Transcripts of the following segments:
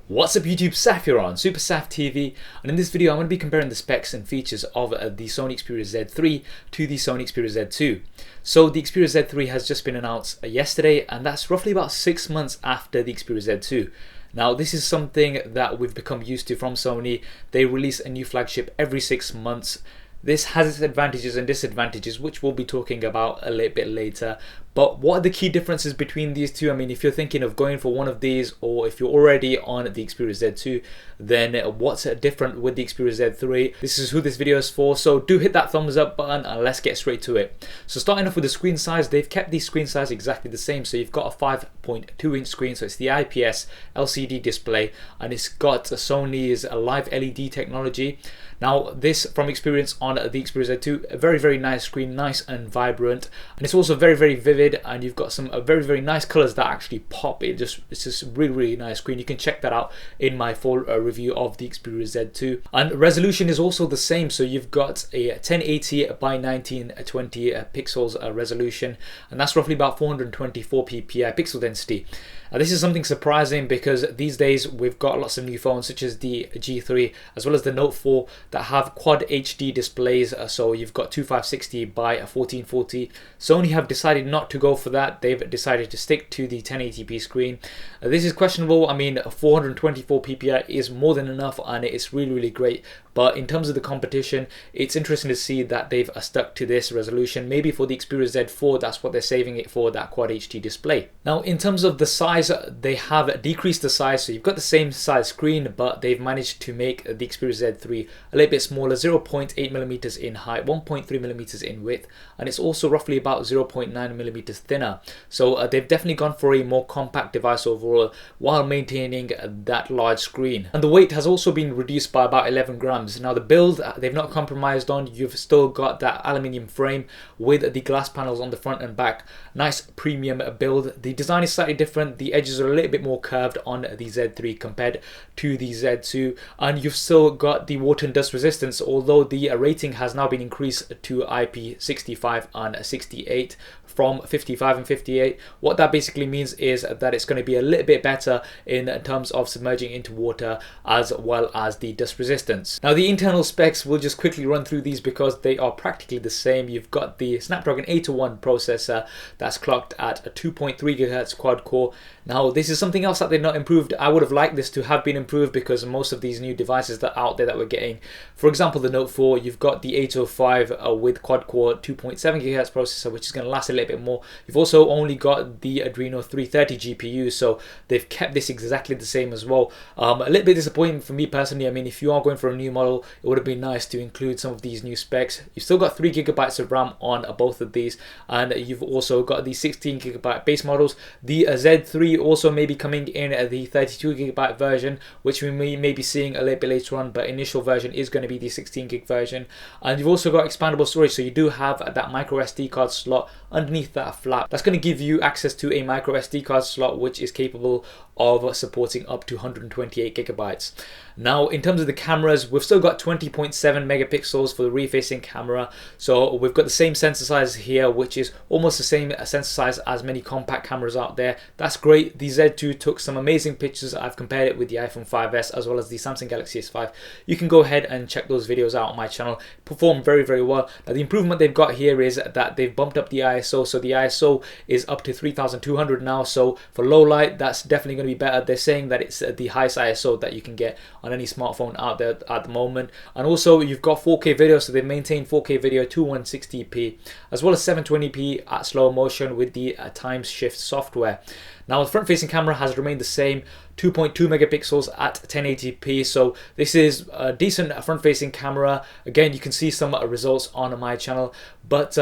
What's up YouTube, Saf here on Super Saf TV, and in this video I'm going to be comparing the specs and features of the Sony Xperia Z3 to the Sony Xperia Z2. So the Xperia Z3 has just been announced yesterday, and that's roughly about 6 months after the Xperia Z2. Now this is something that we've become used to from Sony. They release a new flagship every 6 months. This has its advantages and disadvantages, which we'll be talking about a little bit later. But what are the key differences between these two? I mean, if you're thinking of going for one of these, or if you're already on the Xperia Z2, then what's different with the Xperia Z3? This is who this video is for, so do hit that thumbs up button and let's get straight to it. So starting off with the screen size, they've kept the screen size exactly the same. So you've got a 5.2 inch screen, so it's the IPS LCD display, and it's got Sony's live LED technology. Now this, from experience on the Xperia Z2, a very nice screen, nice and vibrant, and it's also very vivid, and you've got some very nice colors that actually pop. It's just really nice screen. You can check that out in my full review of the Xperia Z2. And resolution is also the same, so you've got a 1080 by 1920 pixels resolution, and that's roughly about 424 ppi pixel density. This is something surprising because these days we've got lots of new phones such as the G3 as well as the Note 4 that have quad HD displays, so you've got 2560 by 1440. Sony have decided not to go for that. They've decided to stick to the 1080p screen. This is questionable. I mean, 424 ppi is more than enough and it's really great, but in terms of the competition, it's interesting to see that they've stuck to this resolution. Maybe for the Xperia Z4, that's what they're saving it for, that quad HD display. Now in terms of the size, they have decreased the size, so you've got the same size screen, but they've managed to make the Xperia Z3 a little bit smaller, 0.8mm in height, 1.3mm in width, and it's also roughly about 0.9mm thinner. So they've definitely gone for a more compact device overall while maintaining that large screen. And the weight has also been reduced by about 11 grams. Now the build, they've not compromised on. You've still got that aluminium frame with the glass panels on the front and back. Nice premium build. The design is slightly different. The edges are a little bit more curved on the Z3 compared to the Z2, and you've still got the water and dust resistance, although the rating has now been increased to IP65 and 68 from 55 and 58. What that basically means is that it's going to be a little bit better in terms of submerging into water as well as the dust resistance. Now the internal specs, we'll just quickly run through these because they are practically the same. You've got the Snapdragon 801 processor that's clocked at a 2.3 GHz quad core. Now this is something else that they've not improved. I would have liked this to have been improved because most of these new devices that are out there that we're getting, for example the Note 4, you've got the 805 with quad core 2.7 GHz processor, which is going to last a little bit more. You've also only got the Adreno 330 GPU, so they've kept this exactly the same as well. A little bit disappointing for me personally. I mean, if you are going for a new model, it would have been nice to include some of these new specs. You've still got 3 GB of RAM on both of these, and you've also got the 16 GB base models. The Z3 also may be coming in the 32 GB version, which we may be seeing a little bit later on, but initial version is going to be the 16 GB version. And you've also got expandable storage, so you do have that micro SD card slot underneath that flap. That's going to give you access to a micro SD card slot which is capable of supporting up to 128 GB. Now in terms of the cameras, we've still got 20.7 megapixels for the rear-facing camera, so we've got the same sensor size here, which is almost the same sensor size as many compact cameras out there. That's great. The Z2 took some amazing pictures. I've compared it with the iPhone 5s as well as the Samsung Galaxy S5. You can go ahead and check those videos out on my channel. Perform very well. Now the improvement they've got here is that they've bumped up the ISO, so the ISO is up to 3200 now, so for low light that's definitely going to be better. They're saying that it's the highest ISO that you can get on any smartphone out there at the moment. And also you've got 4K video, so they've maintained 4K video to 160p as well as 720p at slow motion with the Timeshift software. Now the front facing camera has remained the same, 2.2 megapixels at 1080p, so this is a decent front facing camera. Again, you can see some results on my channel, but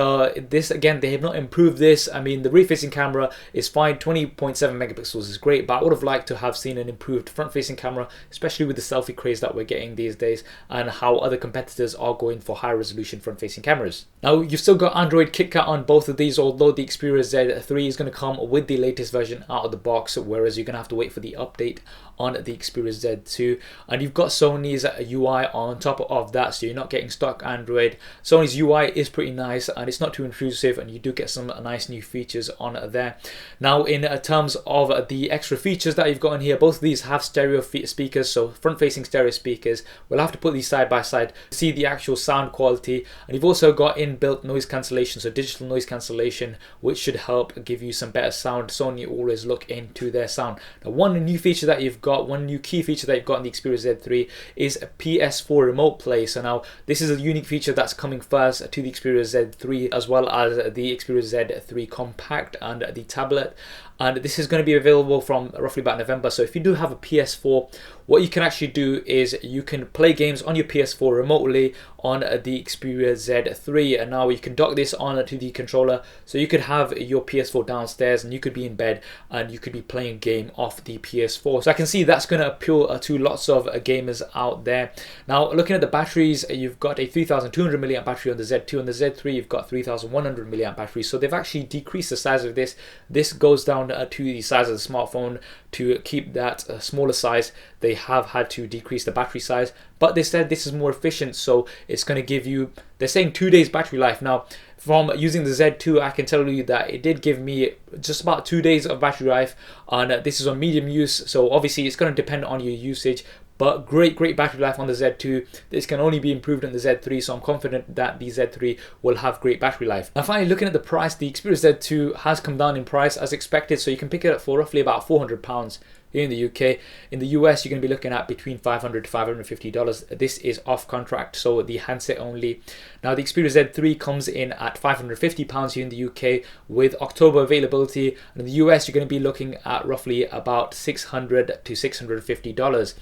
this, again, they have not improved this. I mean, the rear facing camera is fine, 20.7 megapixels is great, but I would have liked to have seen an improved front facing camera, especially with the selfie craze that we're getting these days, and how other competitors are going for high resolution front-facing cameras. Now, you've still got Android KitKat on both of these, although the Xperia Z3 is going to come with the latest version out of the box, whereas you're going to have to wait for the update on the Xperia Z2. And you've got Sony's UI on top of that, so you're not getting stock Android. Sony's UI is pretty nice and it's not too intrusive, and you do get some nice new features on there. Now, in terms of the extra features that you've got in here, both of these have stereo speakers, so front-facing stereo speakers. We'll have to put these side by side to see the actual sound quality. And you've also got inbuilt noise cancellation, so digital noise cancellation, which should help give you some better sound. Sony always look into their sound. Now, one new feature that you've got, one new key feature that you've got in the Xperia Z3 is a PS4 Remote Play. So now this is a unique feature that's coming first to the Xperia Z3 as well as the Xperia Z3 Compact and the tablet. And this is going to be available from roughly about November. So if you do have a PS4, what you can actually do is you can play games on your PS4 remotely on the Xperia Z3. And now you can dock this on to the controller, so you could have your PS4 downstairs and you could be in bed and you could be playing a game off the PS4. So I can see that's going to appeal to lots of gamers out there. Now, looking at the batteries, you've got a 3200 milliamp battery on the Z2. On the Z3 you've got 3100 milliamp battery, so they've actually decreased the size of this. This goes down to the size of the smartphone. To keep that smaller size, they have had to decrease the battery size, but they said this is more efficient, so it's going to give you, they're saying 2 days battery life. Now, from using the Z2, I can tell you that it did give me just about 2 days of battery life, and this is on medium use, so obviously it's going to depend on your usage. But great battery life on the Z2. This can only be improved on the Z3, so I'm confident that the Z3 will have great battery life. Now, finally, looking at the price, the Xperia Z2 has come down in price as expected, so you can pick it up for roughly about £400 here in the UK. In the US, you're going to be looking at between $500 to $550. This is off contract, so the handset only. Now, the Xperia Z3 comes in at £550 here in the UK with October availability, and in the US, you're going to be looking at roughly about $600 to $650.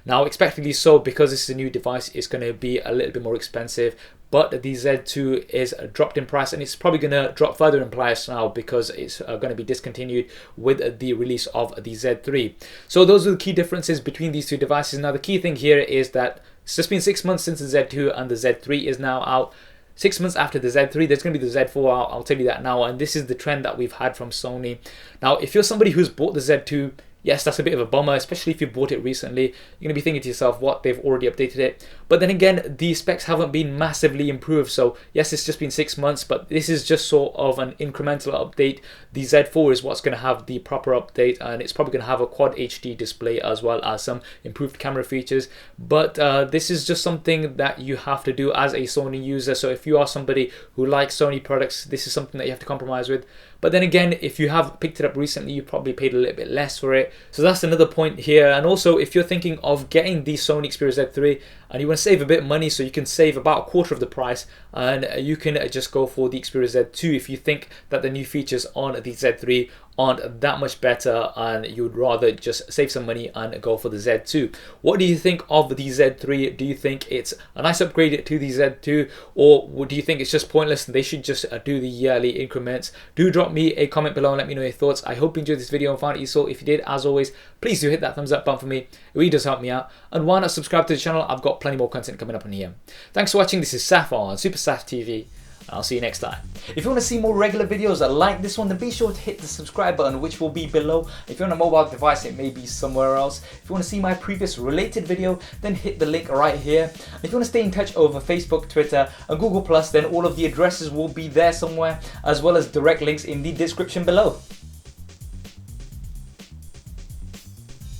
Now, expectedly so, because this is a new device, it's going to be a little bit more expensive. But the Z2 is dropped in price, and it's probably going to drop further in price now because it's going to be discontinued with the release of the Z3. So those are the key differences between these two devices. Now, the key thing here is that it's just been 6 months since the Z2 and the Z3 is now out. 6 months after the Z3, there's going to be the Z4 out, I'll tell you that now, and this is the trend that we've had from Sony. Now, if you're somebody who's bought the Z2, yes, that's a bit of a bummer, especially if you bought it recently. You're going to be thinking to yourself, what, they've already updated it. But then again, the specs haven't been massively improved. So yes, it's just been 6 months, but this is just sort of an incremental update. The Z4 is what's going to have the proper update, and it's probably going to have a quad HD display as well as some improved camera features. But this is just something that you have to do as a Sony user. So if you are somebody who likes Sony products, this is something that you have to compromise with. But then again, if you have picked it up recently, you probably paid a little bit less for it. So that's another point here. And also, if you're thinking of getting the Sony Xperia Z3 and you want to save a bit of money, so you can save about a quarter of the price, and you can just go for the Xperia Z2 if you think that the new features on the Z3 aren't that much better and you'd rather just save some money and go for the Z2. What do you think of the Z3? Do you think it's a nice upgrade to the Z2, or do you think it's just pointless and they should just do the yearly increments? Do drop me a comment below and let me know your thoughts. I hope you enjoyed this video and found it useful. If you did, as always, please do hit that thumbs up button for me. It really does help me out. And why not subscribe to the channel? I've got plenty more content coming up on here. Thanks for watching. This is Saf on Super Saf TV. I'll see you next time. If you want to see more regular videos like this one, then be sure to hit the subscribe button, which will be below. If you're on a mobile device, it may be somewhere else. If you want to see my previous related video, then hit the link right here. If you want to stay in touch over Facebook, Twitter and Google+, then all of the addresses will be there somewhere, as well as direct links in the description below.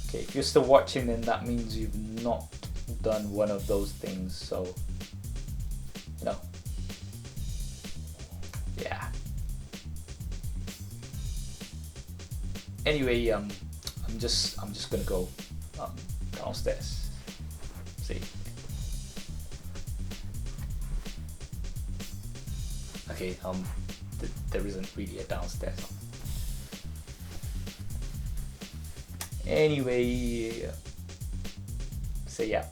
Okay, if you're still watching, then that means you've not done one of those things, so, you know. Yeah. Anyway, I'm just gonna go downstairs. See. Okay. There isn't really a downstairs. Anyway. So yeah.